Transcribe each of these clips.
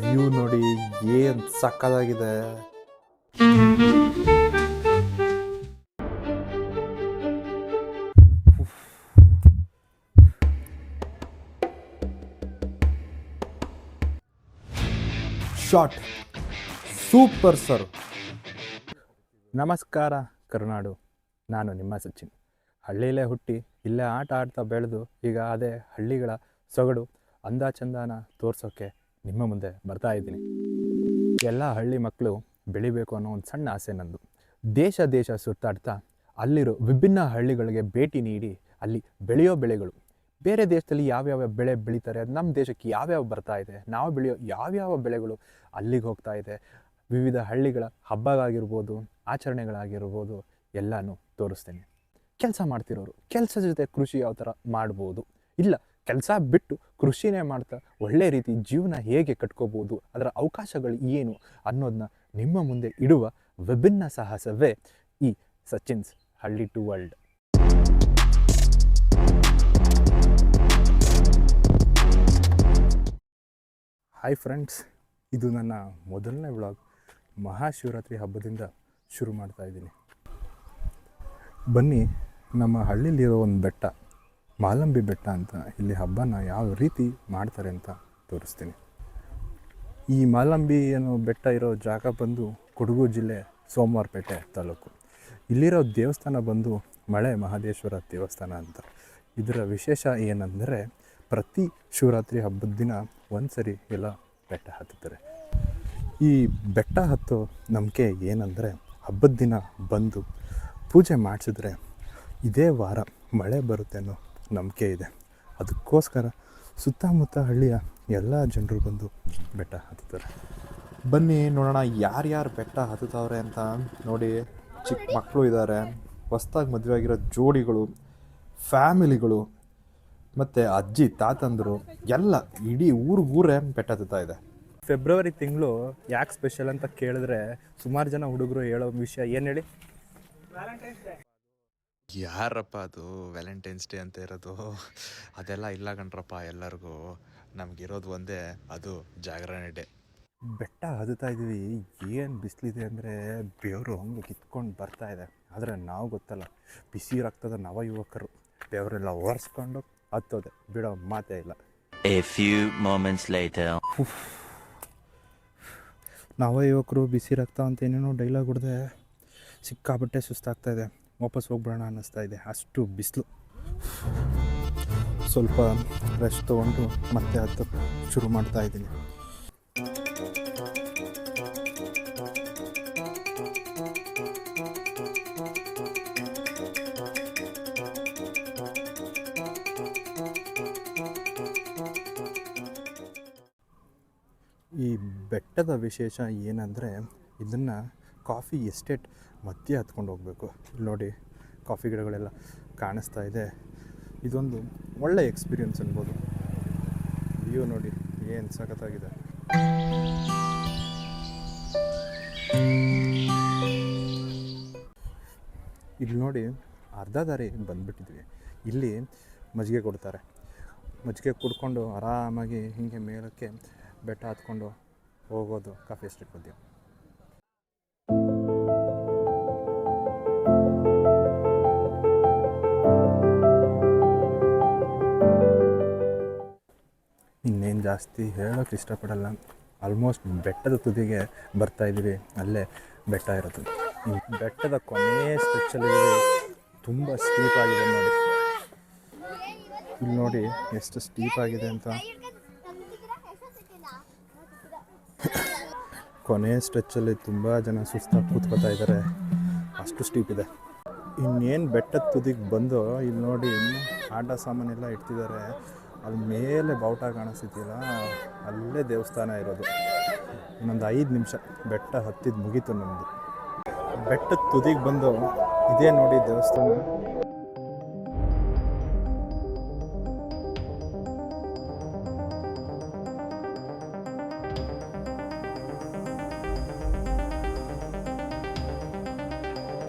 View ನೋಡಿ ಏನ್ ಸಕ್ಕದಾಗಿದೆ. Shot super sir. ನಮಸ್ಕಾರ ಕರುನಾಡು, ನಾನು ನಿಮ್ಮ ಸಚಿನ್. ಹಳ್ಳಿಯಲ್ಲೇ ಹುಟ್ಟಿ ಇಲ್ಲೇ ಆಟ ಆಡ್ತಾ ಬೆಳೆದು ಈಗ ಅದೇ ಹಳ್ಳಿಗಳ ಸೊಗಡು ಅಂದ ಚಂದಾನ ತೋರ್ಸೋಕ್ಕೆ ನಿಮ್ಮ ಮುಂದೆ ಬರ್ತಾ ಇದ್ದೀನಿ. ಎಲ್ಲ ಹಳ್ಳಿ ಮಕ್ಕಳು ಬೆಳಿಬೇಕು ಅನ್ನೋ ಒಂದು ಸಣ್ಣ ಆಸೆ ನಂದು. ದೇಶ ಸುತ್ತಾಡ್ತಾ ಅಲ್ಲಿರೋ ವಿಭಿನ್ನ ಹಳ್ಳಿಗಳಿಗೆ ಭೇಟಿ ನೀಡಿ ಅಲ್ಲಿ ಬೆಳೆಯೋ ಬೆಳೆಗಳು, ಬೇರೆ ದೇಶದಲ್ಲಿ ಯಾವ್ಯಾವ ಬೆಳೆ ಬೆಳೀತಾರೆ, ನಮ್ಮ ದೇಶಕ್ಕೆ ಯಾವ್ಯಾವ ಬರ್ತಾ ಇದೆ, ನಾವು ಬೆಳೆಯೋ ಯಾವ್ಯಾವ ಬೆಳೆಗಳು ಅಲ್ಲಿಗೆ ಹೋಗ್ತಾ ಇದೆ, ವಿವಿಧ ಹಳ್ಳಿಗಳ ಹಬ್ಬಗಳಾಗಿರ್ಬೋದು, ಆಚರಣೆಗಳಾಗಿರ್ಬೋದು ಎಲ್ಲನೂ ತೋರಿಸ್ತೇನೆ. ಕೆಲಸ ಮಾಡ್ತಿರೋರು ಕೆಲಸದ ಜೊತೆ ಕೃಷಿ ಯಾವ ಥರ ಮಾಡ್ಬೋದು, ಇಲ್ಲ ಕೆಲಸ ಬಿಟ್ಟು ಕೃಷಿನೇ ಮಾಡ್ತಾ ಒಳ್ಳೆ ರೀತಿ ಜೀವನ ಹೇಗೆ ಕಟ್ಕೋಬೋದು, ಅದರ ಅವಕಾಶಗಳು ಏನು ಅನ್ನೋದನ್ನ ನಿಮ್ಮ ಮುಂದೆ ಇಡುವ ವಿಭಿನ್ನ ಸಾಹಸವೇ ಈ ಸಚಿನ್ಸ್ ಹಳ್ಳಿ ಟು ವರ್ಲ್ಡ್. ಹಾಯ್ ಫ್ರೆಂಡ್ಸ್, ಇದು ನನ್ನ ಮೊದಲನೇ ವ್ಲಾಗ್. ಮಹಾಶಿವರಾತ್ರಿ ಹಬ್ಬದಿಂದ ಶುರು ಮಾಡ್ತಾ ಇದ್ದೀನಿ. ಬನ್ನಿ, ನಮ್ಮ ಹಳ್ಳಿಲಿರೋ ಒಂದು ಬೆಟ್ಟ, ಮಾಲಂಬಿ ಬೆಟ್ಟ ಅಂತ, ಇಲ್ಲಿ ಹಬ್ಬನ ಯಾವ ರೀತಿ ಮಾಡ್ತಾರೆ ಅಂತ ತೋರಿಸ್ತೀನಿ. ಈ ಮಾಲಂಬಿ ಅನ್ನೋ ಬೆಟ್ಟ ಇರೋ ಜಾಗ ಬಂದು ಕೊಡಗು ಜಿಲ್ಲೆ ಸೋಮವಾರಪೇಟೆ ತಾಲೂಕು. ಇಲ್ಲಿರೋ ದೇವಸ್ಥಾನ ಬಂದು ಮಳೆ ಮಹದೇಶ್ವರ ದೇವಸ್ಥಾನ ಅಂತ. ಇದರ ವಿಶೇಷ ಏನಂದರೆ ಪ್ರತಿ ಶಿವರಾತ್ರಿ ಹಬ್ಬದ ದಿನ ಒಂದು ಸರಿ ಎಲ್ಲ ಬೆಟ್ಟ ಹತ್ತುತ್ತಾರೆ. ಈ ಬೆಟ್ಟ ಹತ್ತೋ ನಂಬಿಕೆ ಏನಂದರೆ ಹಬ್ಬದ ದಿನ ಬಂದು ಪೂಜೆ ಮಾಡಿಸಿದ್ರೆ ಇದೇ ವಾರ ಮಳೆ ಬರುತ್ತೆ ಅನ್ನೋ ನಂಬಿಕೆ ಇದೆ. ಅದಕ್ಕೋಸ್ಕರ ಸುತ್ತಮುತ್ತ ಹಳ್ಳಿಯ ಎಲ್ಲ ಜನರು ಬಂದು ಬೆಟ್ಟ ಹತ್ತುತ್ತಾರೆ. ಬನ್ನಿ ನೋಡೋಣ ಯಾರ್ಯಾರು ಬೆಟ್ಟ ಹತ್ತುತ್ತವ್ರೆ ಅಂತ. ನೋಡಿ, ಚಿಕ್ಕ ಮಕ್ಕಳು ಇದ್ದಾರೆ, ಹೊಸ್ದಾಗಿ ಮದುವೆ ಆಗಿರೋ ಜೋಡಿಗಳು, ಫ್ಯಾಮಿಲಿಗಳು, ಮತ್ತು ಅಜ್ಜಿ ತಾತಂದರು ಎಲ್ಲ ಇಡೀ ಊರೇ ಬೆಟ್ಟ ಹತ್ತುತ್ತಾ ಇದೆ. ಫೆಬ್ರವರಿ ತಿಂಗಳು ಯಾಕೆ ಸ್ಪೆಷಲ್ ಅಂತ ಕೇಳಿದ್ರೆ ಸುಮಾರು ಜನ ಹುಡುಗರು ಹೇಳೋ ವಿಷಯ ಏನು ಹೇಳಿ? ಯಾರಪ್ಪ ಅದು ವ್ಯಾಲೆಂಟೈನ್ಸ್ ಡೇ ಅಂತ ಇರೋದು? ಅದೆಲ್ಲ ಇಲ್ಲ ಕಣ್ರಪ್ಪ, ಎಲ್ಲರಿಗೂ ನಮಗಿರೋದು ಒಂದೇ, ಅದು ಜಾಗರಣೆ ಡೇ. ಬೆಟ್ಟ ಹತ್ತುತ್ತಾ ಇದ್ದೀವಿ, ಏನು ಬಿಸಿಲಿದೆ ಅಂದರೆ ಬೆವರು ಹಂಗೆ ಕಿತ್ಕೊಂಡು ಬರ್ತಾ ಇದೆ. ಆದರೆ ನಾವು ಗೊತ್ತಲ್ಲ, ಬಿಸಿ ರಕ್ತದ ನವ ಯುವಕರು, ಬೆವರೆಲ್ಲ ಒರೆಸ್ಕೊಂಡು ಹತ್ತೋದೆ, ಬಿಡೋ ಮಾತೇ ಇಲ್ಲ. A few moments later. ನವ ಯುವಕರು ಬಿಸಿ ರಕ್ತ ಅಂತ ಏನೇನೋ ಡೈಲಾಗ್ ಹೊಡೆದೆ, ಸಿಕ್ಕಾಬಟ್ಟೆ ಸುಸ್ತಾಗ್ತಾ ಇದೆ, ವಾಪಸ್ ಹೋಗ್ಬಿಡೋಣ ಅನ್ನಿಸ್ತಾ ಇದೆ, ಅಷ್ಟು ಬಿಸಿಲು. ಸ್ವಲ್ಪ ರೆಸ್ಟ್ ತೊಗೊಂಡು ಮತ್ತೆ ಹತ್ತಕ್ಕೆ ಶುರು ಮಾಡ್ತಾ ಇದ್ದೀನಿ. ಈ ಬೆಟ್ಟದ ವಿಶೇಷ ಏನಂದರೆ ಇದನ್ನು ಕಾಫಿ ಎಸ್ಟೇಟ್ ಮಧ್ಯೆ ಹತ್ಕೊಂಡು ಹೋಗಬೇಕು. ಇಲ್ಲಿ ನೋಡಿ, ಕಾಫಿ ಗಿಡಗಳೆಲ್ಲ ಕಾಣಿಸ್ತಾ ಇದೆ. ಇದೊಂದು ಒಳ್ಳೆ ಎಕ್ಸ್ಪೀರಿಯನ್ಸ್ ಅನ್ಬೋದು. ವ್ಯೂ ನೋಡಿ ಏನು ಸಖತ್ತಾಗಿದೆ. ಇಲ್ಲಿ ನೋಡಿ, ಅರ್ಧ ದಾರಿ ಬಂದುಬಿಟ್ಟಿದ್ವಿ. ಇಲ್ಲಿ ಮಜ್ಜಿಗೆ ಕೊಡ್ತಾರೆ. ಮಜ್ಜಿಗೆ ಕುಡ್ಕೊಂಡು ಆರಾಮಾಗಿ ಹೀಗೆ ಮೇಲಕ್ಕೆ ಬೆಟ್ಟ ಹತ್ಕೊಂಡು ಹೋಗೋದು ಕಾಫಿ ಎಸ್ಟೇಟ್ ಮಧ್ಯೆ. ಇನ್ನೇನು ಜಾಸ್ತಿ ಹೇಳೋಕ್ಕೆ ಇಷ್ಟಪಡಲ್ಲ. ಆಲ್ಮೋಸ್ಟ್ ಬೆಟ್ಟದ ತುದಿಗೆ ಬರ್ತಾಯಿದ್ದೀವಿ, ಅಲ್ಲೇ ಬೆಟ್ಟ ಇರೋದು. ಈ ಬೆಟ್ಟದ ಕೊನೆಯ ಸ್ಟ್ರೆಚ್ಚಲ್ಲಿ ತುಂಬ ಸ್ಟೀಪ್ ಆಗಿದೆ ನೋಡಿ. ಇಲ್ಲಿ ನೋಡಿ ಎಷ್ಟು ಸ್ಟೀಪ್ ಆಗಿದೆ ಅಂತ. ಕೊನೆಯ ಸ್ಟ್ರೆಚ್ಚಲ್ಲಿ ತುಂಬ ಜನ ಸುಸ್ತಾಗಿ ಕೂತ್ಕೋತಾ ಇದ್ದಾರೆ, ಅಷ್ಟು ಸ್ಟೀಪ್ ಇದೆ. ಇನ್ನೇನು ಬೆಟ್ಟದ ತುದಿಗೆ ಬಂದು ಇಲ್ಲಿ ನೋಡಿ ಆಟ ಸಾಮಾನೆಲ್ಲ ಇಡ್ತಿದ್ದಾರೆ. ಅಲ್ಲಿ ಮೇಲೆ ಬಾವುಟ ಕಾಣಿಸ್ತಿಲ್ಲ, ಅಲ್ಲೇ ದೇವಸ್ಥಾನ ಇರೋದು. ಇನ್ನೊಂದು 5 ನಿಮಿಷ ಬೆಟ್ಟ ಹತ್ತಿದ್ದು ಮುಗೀತು ನಮ್ಮದು. ಬೆಟ್ಟದ ತುದಿಗೆ ಬಂದು ಇದೇ ನೋಡಿ ದೇವಸ್ಥಾನ.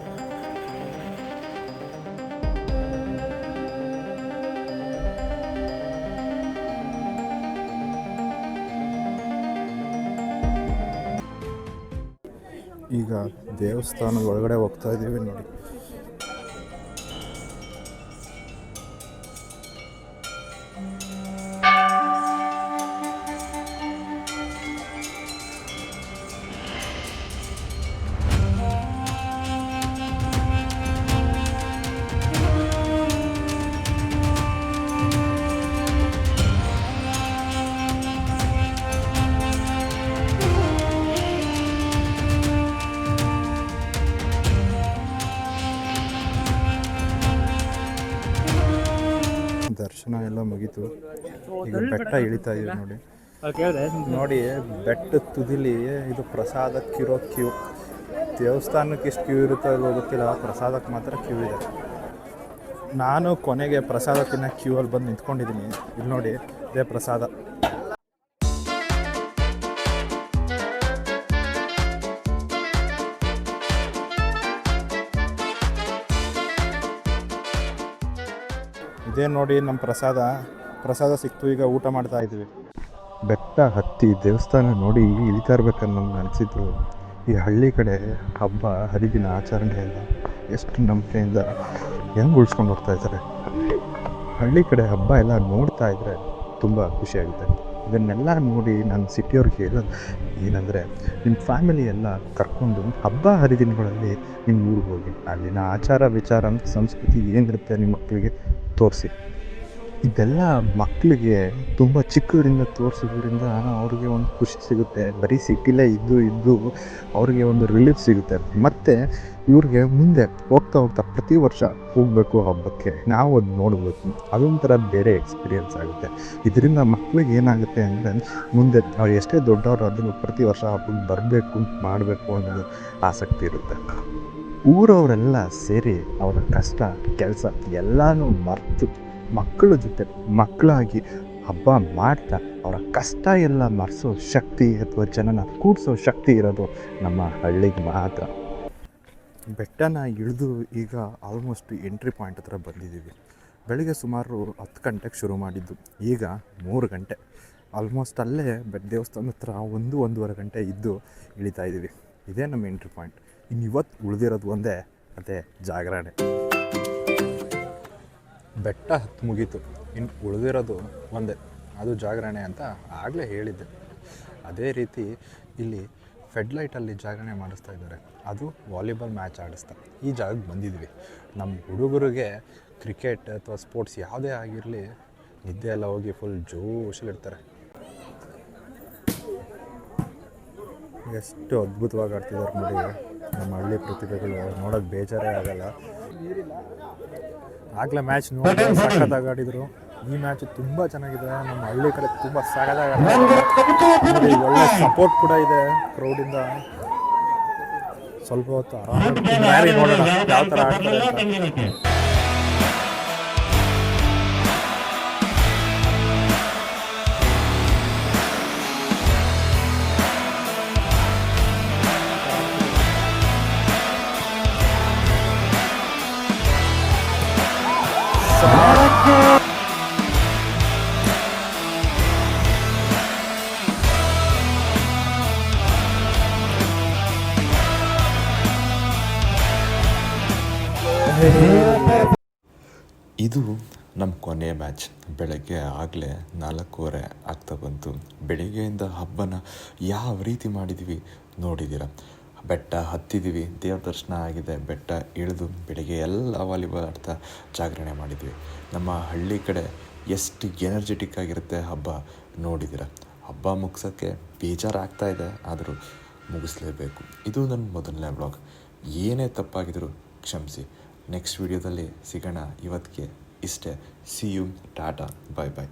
ಈಗ ದೇವಸ್ಥಾನದ ಒಳಗಡೆ ಹೋಗ್ತಾ ಇದ್ದೀವಿ ನೋಡಿ. ದರ್ಶನ ಎಲ್ಲ ಮುಗೀತು. ಈಗ ಬೆಟ್ಟ ಇಳಿತಾ ಇದೆ ನೋಡಿ. ನೋಡಿ ಬೆಟ್ಟದ ತುದಿಲಿ ಇದು ಪ್ರಸಾದಕ್ಕಿರೋ ಕ್ಯೂ. ದೇವಸ್ಥಾನಕ್ಕೆ ಎಷ್ಟು ಕ್ಯೂ ಇರುತ್ತೋ ಅಲ್ವೋ ಗೊತ್ತಿಲ್ಲ, ಪ್ರಸಾದಕ್ಕೆ ಮಾತ್ರ ಕ್ಯೂ ಇದೆ. ನಾನು ಕೊನೆಗೆ ಪ್ರಸಾದ ತಿನ್ನೋ ಕ್ಯೂ ಅಲ್ಲಿ ಬಂದು ನಿಂತ್ಕೊಂಡಿದ್ದೀನಿ. ಇಲ್ಲಿ ನೋಡಿ, ಇದೇ ಪ್ರಸಾದ. ಇದೇ ನೋಡಿ ನಮ್ಮ ಪ್ರಸಾದ ಸಿಕ್ತು. ಈಗ ಊಟ ಮಾಡ್ತಾ ಇದ್ವಿ. ಬೆಟ್ಟ ಹತ್ತಿ ದೇವಸ್ಥಾನ ನೋಡಿ ಇಳಿತಾ ಇರ್ಬೇಕನ್ನೋ ನಮ್ಗೆ ಅನಿಸಿದ್ರು. ಈ ಹಳ್ಳಿ ಕಡೆ ಹಬ್ಬ ಹರಿದಿನ ಆಚರಣೆಯಿಂದ ಎಷ್ಟು ನಂಬಿಕೆಯಿಂದ ಹೆಂಗೆ ಉಳಿಸ್ಕೊಂಡು ಹೋಗ್ತಾ ಇದ್ದಾರೆ. ಹಳ್ಳಿ ಕಡೆ ಹಬ್ಬ ಎಲ್ಲ ನೋಡ್ತಾ ಇದ್ದರೆ ತುಂಬ ಖುಷಿಯಾಗುತ್ತೆ. ಇದನ್ನೆಲ್ಲ ನೋಡಿ ನಾನು ಸಿಟಿಯವ್ರಿಗೆ ಹೇಳೋದು ಏನಂದರೆ, ನಿಮ್ಮ ಫ್ಯಾಮಿಲಿ ಎಲ್ಲ ಕರ್ಕೊಂಡು ಹಬ್ಬ ಹರಿದಿನಗಳಲ್ಲಿ ನಿಮ್ಮ ಊರಿಗೆ ಹೋಗಿ ಅಲ್ಲಿನ ಆಚಾರ ವಿಚಾರ ಸಂಸ್ಕೃತಿ ಏನಿರುತ್ತೆ ನಿಮ್ಮ ಮಕ್ಕಳಿಗೆ ತೋರಿಸಿ. ಇದೆಲ್ಲ ಮಕ್ಕಳಿಗೆ ತುಂಬ ಚಿಕ್ಕದ್ರಿಂದ ತೋರಿಸೋದ್ರಿಂದ ಅವ್ರಿಗೆ ಒಂದು ಖುಷಿ ಸಿಗುತ್ತೆ. ಬರೀ ಸಿಟಿಲೇ ಇದ್ದು ಅವ್ರಿಗೆ ಒಂದು ರಿಲೀಫ್ ಸಿಗುತ್ತೆ. ಮತ್ತು ಇವ್ರಿಗೆ ಮುಂದೆ ಹೋಗ್ತಾ ಪ್ರತಿ ವರ್ಷ ಹೋಗಬೇಕು ಹಬ್ಬಕ್ಕೆ, ನಾವು ಅದು ನೋಡಬೇಕು, ಅದೊಂಥರ ಬೇರೆ ಎಕ್ಸ್ಪೀರಿಯೆನ್ಸ್ ಆಗುತ್ತೆ. ಇದರಿಂದ ಮಕ್ಳಿಗೆ ಏನಾಗುತ್ತೆ ಅಂದರೆ, ಮುಂದೆ ಅವ್ರು ಎಷ್ಟೇ ದೊಡ್ಡವರು ಅದನ್ನು ಪ್ರತಿ ವರ್ಷ ಹಬ್ಬಕ್ಕೆ ಬರಬೇಕು ಮಾಡಬೇಕು ಅನ್ನೋದು ಆಸಕ್ತಿ ಇರುತ್ತೆ. ಊರವರೆಲ್ಲ ಸೇರಿ ಅವರ ಕಷ್ಟ ಕೆಲಸ ಎಲ್ಲನೂ ಮರೆತು ಮಕ್ಕಳ ಜೊತೆ ಮಕ್ಕಳಾಗಿ ಹಬ್ಬ ಮಾಡ್ತಾ ಅವರ ಕಷ್ಟ ಎಲ್ಲ ಮರೆಸೋ ಶಕ್ತಿ ಅಥವಾ ಜನನ ಕೂಡಿಸೋ ಶಕ್ತಿ ಇರೋದು ನಮ್ಮ ಹಳ್ಳಿಗೆ ಮಾತ್ರ. ಬೆಟ್ಟನ ಇಳಿದು ಈಗ ಆಲ್ಮೋಸ್ಟ್ ಎಂಟ್ರಿ ಪಾಯಿಂಟ್ ಹತ್ರ ಬಂದಿದ್ದೀವಿ. ಬೆಳಗ್ಗೆ ಸುಮಾರು 10 ಗಂಟೆಗೆ ಶುರು ಮಾಡಿದ್ದು, ಈಗ 3 ಗಂಟೆ. ಆಲ್ಮೋಸ್ಟ್ ಅಲ್ಲೇ ದೇವಸ್ಥಾನದ ಹತ್ರ 1-1.5 ಗಂಟೆ ಇದ್ದು ಇಳಿತಾ ಇದ್ದೀವಿ. ಇದೇ ನಮ್ಮ ಎಂಟ್ರಿ ಪಾಯಿಂಟ್. ಇನ್ನು ಇವತ್ತು ಉಳಿದಿರೋದು ಒಂದೇ, ಅದೇ ಜಾಗರಣೆ. ಬೆಟ್ಟ ಹತ್ತು ಮುಗೀತು, ಇನ್ನು ಉಳಿದಿರೋದು ಒಂದೇ, ಅದು ಜಾಗರಣೆ ಅಂತ ಆಗಲೇ ಹೇಳಿದ್ದೆ. ಅದೇ ರೀತಿ ಇಲ್ಲಿ ಫೆಡ್ಲೈಟಲ್ಲಿ ಜಾಗರಣೆ ಮಾಡಿಸ್ತಾ ಇದ್ದಾರೆ. ಅದು ವಾಲಿಬಾಲ್ ಮ್ಯಾಚ್ ಆಡಿಸ್ತಾ ಈ ಜಾಗಕ್ಕೆ ಬಂದಿದ್ವಿ. ನಮ್ಮ ಹುಡುಗರಿಗೆ ಕ್ರಿಕೆಟ್ ಅಥವಾ ಸ್ಪೋರ್ಟ್ಸ್ ಯಾವುದೇ ಆಗಿರಲಿ ನಿದ್ದೆ ಎಲ್ಲ ಹೋಗಿ ಫುಲ್ ಜೋಶಲ್ಲಿರ್ತಾರೆ. ಎಷ್ಟು ಅದ್ಭುತವಾಗಿ ಆಡ್ತಿದ್ದಾರೆ ನೋಡಿ ನಮ್ಮ ಹಳ್ಳಿ ಪ್ರತಿಭೆಗಳು. ನೋಡೋಕ್ಕೆ ಬೇಜಾರೇ ಆಗಲ್ಲ. ಆಗಲೇ ಮ್ಯಾಚ್ ನೋಡಿ ಸಖತ್ತಾಗಿ ಆಡಿದರು. ಈ ಮ್ಯಾಚ್ ತುಂಬ ಚೆನ್ನಾಗಿದೆ. ನಮ್ಮ ಹಳ್ಳಿ ಕಡೆ ತುಂಬ ಸಖತ್ತಾಗಿ ಆಡ್ತಾರೆ. ಒಳ್ಳೆ ಸಪೋರ್ಟ್ ಕೂಡ ಇದೆ ಕ್ರೌಡಿಂದ. ಸ್ವಲ್ಪ ಹೊತ್ತು ಆರಾಮಾಗಿ ನೋಡೋಣ ಯಾವ ಥರ ಆಡ್ತಾರೆ ಅಂತ. ಇದು ನಮ್ಮ ಕೊನೆಯ ಮ್ಯಾಚ್. ಬೆಳಗ್ಗೆ ಆಗಲೇ 4:15 ಆಗ್ತಾ ಬಂತು. ಬೆಳಿಗ್ಗೆಯಿಂದ ಹಬ್ಬನ ಯಾವ ರೀತಿ ಮಾಡಿದ್ವಿ ನೋಡಿದ್ದೀರ. ಬೆಟ್ಟ ಹತ್ತಿದ್ದೀವಿ, ದೇವ್ರ ದರ್ಶನ ಆಗಿದೆ, ಬೆಟ್ಟ ಇಳಿದು ಬೆಳಿಗ್ಗೆ ಎಲ್ಲ ವಾಲಿಬಾಲ್ ಆಡ್ತಾ ಜಾಗರಣೆ ಮಾಡಿದ್ವಿ. ನಮ್ಮ ಹಳ್ಳಿ ಕಡೆ ಎಷ್ಟು ಎನರ್ಜೆಟಿಕ್ ಆಗಿರುತ್ತೆ ಹಬ್ಬ ನೋಡಿದ್ದೀರ. ಹಬ್ಬ ಮುಗಿಸೋಕ್ಕೆ ಬೇಜಾರಾಗ್ತಾ ಇದೆ, ಆದರೂ ಮುಗಿಸ್ಲೇಬೇಕು. ಇದು ನನ್ನ ಮೊದಲನೇ ವ್ಲಾಗ್. ಏನೇ ತಪ್ಪಾಗಿದ್ರು ಕ್ಷಮಿಸಿ. ನೆಕ್ಸ್ಟ್ ವಿಡಿಯೋದಲ್ಲಿ ಸಿಗೋಣ. ಇವತ್ತಿಗೆ ಇಷ್ಟೇ. ಸಿ ಯು, ಟಾಟಾ, ಬಾಯ್ ಬಾಯ್.